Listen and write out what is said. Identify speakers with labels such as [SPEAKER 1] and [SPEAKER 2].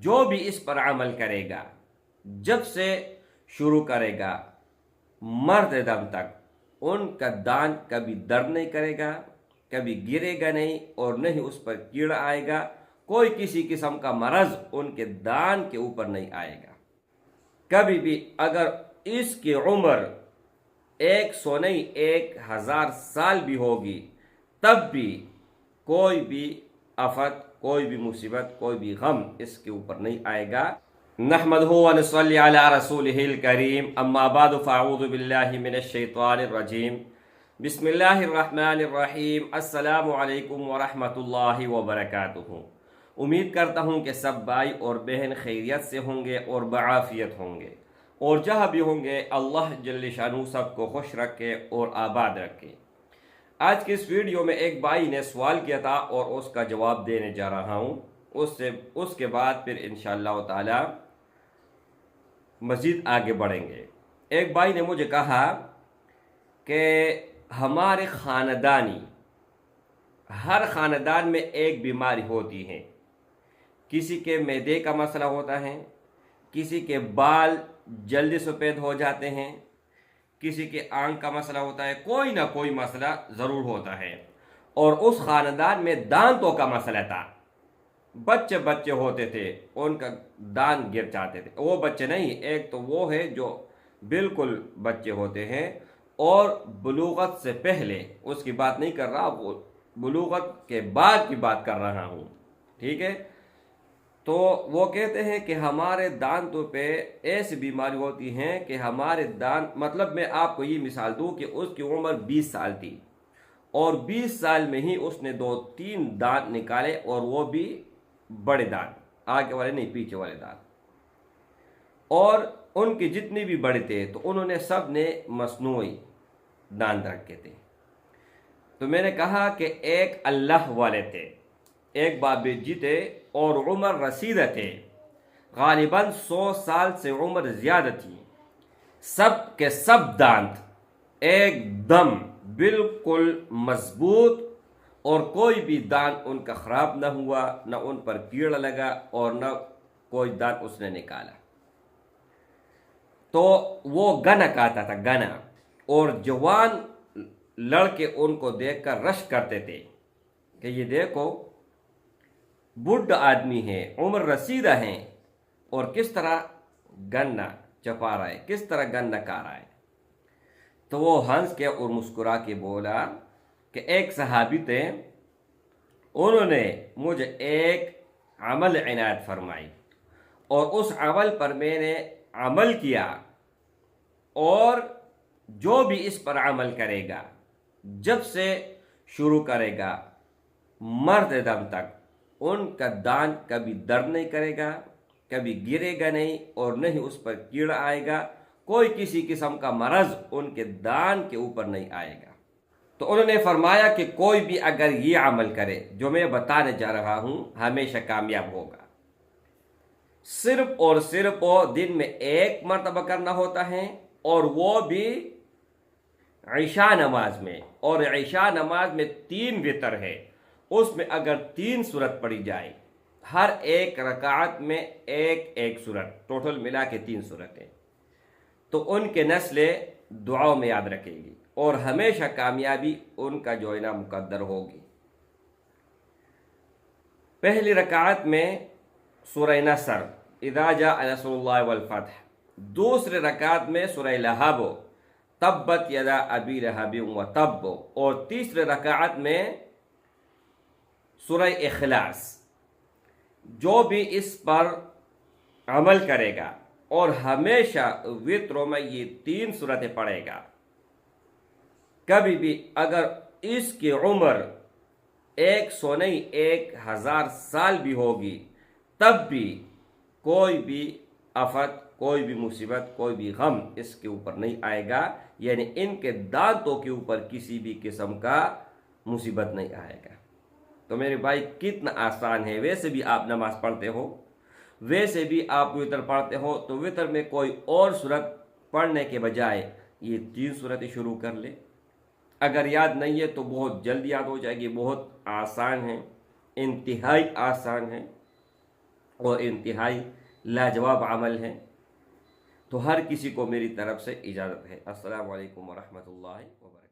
[SPEAKER 1] جو بھی اس پر عمل کرے گا جب سے شروع کرے گا مرد دم تک، ان کا دان کبھی درد نہیں کرے گا، کبھی گرے گا نہیں، اور نہ ہی اس پر کیڑا آئے گا، کوئی کسی قسم کا مرض ان کے دان کے اوپر نہیں آئے گا۔ کبھی بھی اگر اس کی عمر 100 نہیں 1000 سال بھی ہوگی، تب بھی کوئی بھی آفت، کوئی بھی مصیبت، کوئی بھی غم اس کے اوپر نہیں آئے گا۔ نحمدہ و نصلی علی رسولہ الکریم، اما بعد فاعوذ باللہ من الشیطان الرجیم، بسم اللہ الرحمن الرحیم۔ السلام علیکم ورحمۃ اللہ وبرکاتہ۔ امید کرتا ہوں کہ سب بھائی اور بہن خیریت سے ہوں گے اور بعافیت ہوں گے، اور جہاں بھی ہوں گے اللہ جل شانہ سب کو خوش رکھے اور آباد رکھے۔ آج کی اس ویڈیو میں ایک بھائی نے سوال کیا تھا اور اس کا جواب دینے جا رہا ہوں، اس کے بعد پھر انشاءاللہ تعالی مزید آگے بڑھیں گے۔ ایک بھائی نے مجھے کہا کہ ہمارے خاندانی، ہر خاندان میں ایک بیماری ہوتی ہے، کسی کے معدے کا مسئلہ ہوتا ہے، کسی کے بال جلدی سفید ہو جاتے ہیں، کسی کے آنکھ کا مسئلہ ہوتا ہے، کوئی نہ کوئی مسئلہ ضرور ہوتا ہے۔ اور اس خاندان میں دانتوں کا مسئلہ تھا، بچے بچے ہوتے تھے ان کا دانت گر جاتے تھے۔ وہ بچے نہیں، ایک تو وہ ہے جو بالکل بچے ہوتے ہیں، اور بلوغت سے پہلے اس کی بات نہیں کر رہا، وہ بلوغت کے بعد کی بات کر رہا ہوں، ٹھیک ہے۔ تو وہ کہتے ہیں کہ ہمارے دانتوں پہ ایسی بیماری ہوتی ہیں کہ ہمارے دانت، مطلب میں آپ کو یہ مثال دوں کہ اس کی عمر 20 سال تھی، اور 20 سال میں ہی اس نے 2-3 دانت نکالے، اور وہ بھی بڑے دانت، آگے والے نہیں پیچھے والے دانت، اور ان کے جتنے بھی بڑے تھے تو انہوں نے سب نے مصنوعی دانت رکھے تھے۔ تو میں نے کہا کہ ایک اللہ والے تھے، ایک بابا جی تھے، اور عمر رسیدہ تھے، غالباً 100 سال سے عمر زیادہ تھی، سب کے سب دانت ایک دم بالکل مضبوط، اور کوئی بھی دانت ان کا خراب نہ ہوا، نہ ان پر کیڑا لگا، اور نہ کوئی دانت اس نے نکالا۔ تو وہ گنا کہتا تھا، گنا، اور جوان لڑکے ان کو دیکھ کر رش کرتے تھے کہ یہ دیکھو بڈھا آدمی ہے، عمر رسیدہ ہیں، اور کس طرح گنا چپا رہا ہے، کس طرح گنا کھا رہا ہے۔ تو وہ ہنس کے اور مسکرا کے بولا کہ ایک صحابی تھے، انہوں نے مجھے ایک عمل عنایت فرمائی، اور اس عمل پر میں نے عمل کیا، اور جو بھی اس پر عمل کرے گا جب سے شروع کرے گا مرد دم تک، ان کا دان کبھی درد نہیں کرے گا، کبھی گرے گا نہیں، اور نہ ہی اس پر کیڑا آئے گا، کوئی کسی قسم کا مرض ان کے دان کے اوپر نہیں آئے گا۔ تو انہوں نے فرمایا کہ کوئی بھی اگر یہ عمل کرے جو میں بتانے جا رہا ہوں، ہمیشہ کامیاب ہوگا۔ صرف اور صرف دن میں ایک مرتبہ کرنا ہوتا ہے، اور وہ بھی عشاء نماز میں، اور عشاء نماز میں 3 وتر ہے، اس میں اگر 3 سورت پڑھی جائے، ہر ایک رکعت میں ایک سورت، ٹوٹل ملا کے 3 سورتیں، تو ان کے نسلیں دعاؤں میں یاد رکھے گی، اور ہمیشہ کامیابی ان کا جو ہے نا مقدر ہوگی۔ پہلی رکعت میں سورہ نصر، اذا جاء نصر اللہ والفتح، دوسرے رکعت میں سورہ لہب، تبت یدا ابی لہب وتب، اور تیسرے رکعت میں سورہ اخلاص۔ جو بھی اس پر عمل کرے گا اور ہمیشہ وطروں میں یہ 3 سورتیں پڑھے گا، کبھی بھی اگر اس کی عمر 100 نہیں 1000 سال بھی ہوگی، تب بھی کوئی بھی آفت، کوئی بھی مصیبت، کوئی بھی غم اس کے اوپر نہیں آئے گا، یعنی ان کے دانتوں کے اوپر کسی بھی قسم کا مصیبت نہیں آئے گا۔ تو میرے بھائی کتنا آسان ہے، ویسے بھی آپ نماز پڑھتے ہو، ویسے بھی آپ وطر پڑھتے ہو، تو وطر میں کوئی اور سورت پڑھنے کے بجائے یہ 3 سورتیں شروع کر لے۔ اگر یاد نہیں ہے تو بہت جلد یاد ہو جائے گی، بہت آسان ہے، انتہائی آسان ہے۔ اور انتہائی لاجواب عمل ہیں۔ تو ہر کسی کو میری طرف سے اجازت ہے۔ السلام علیکم ورحمۃ اللہ وبرکاتہ۔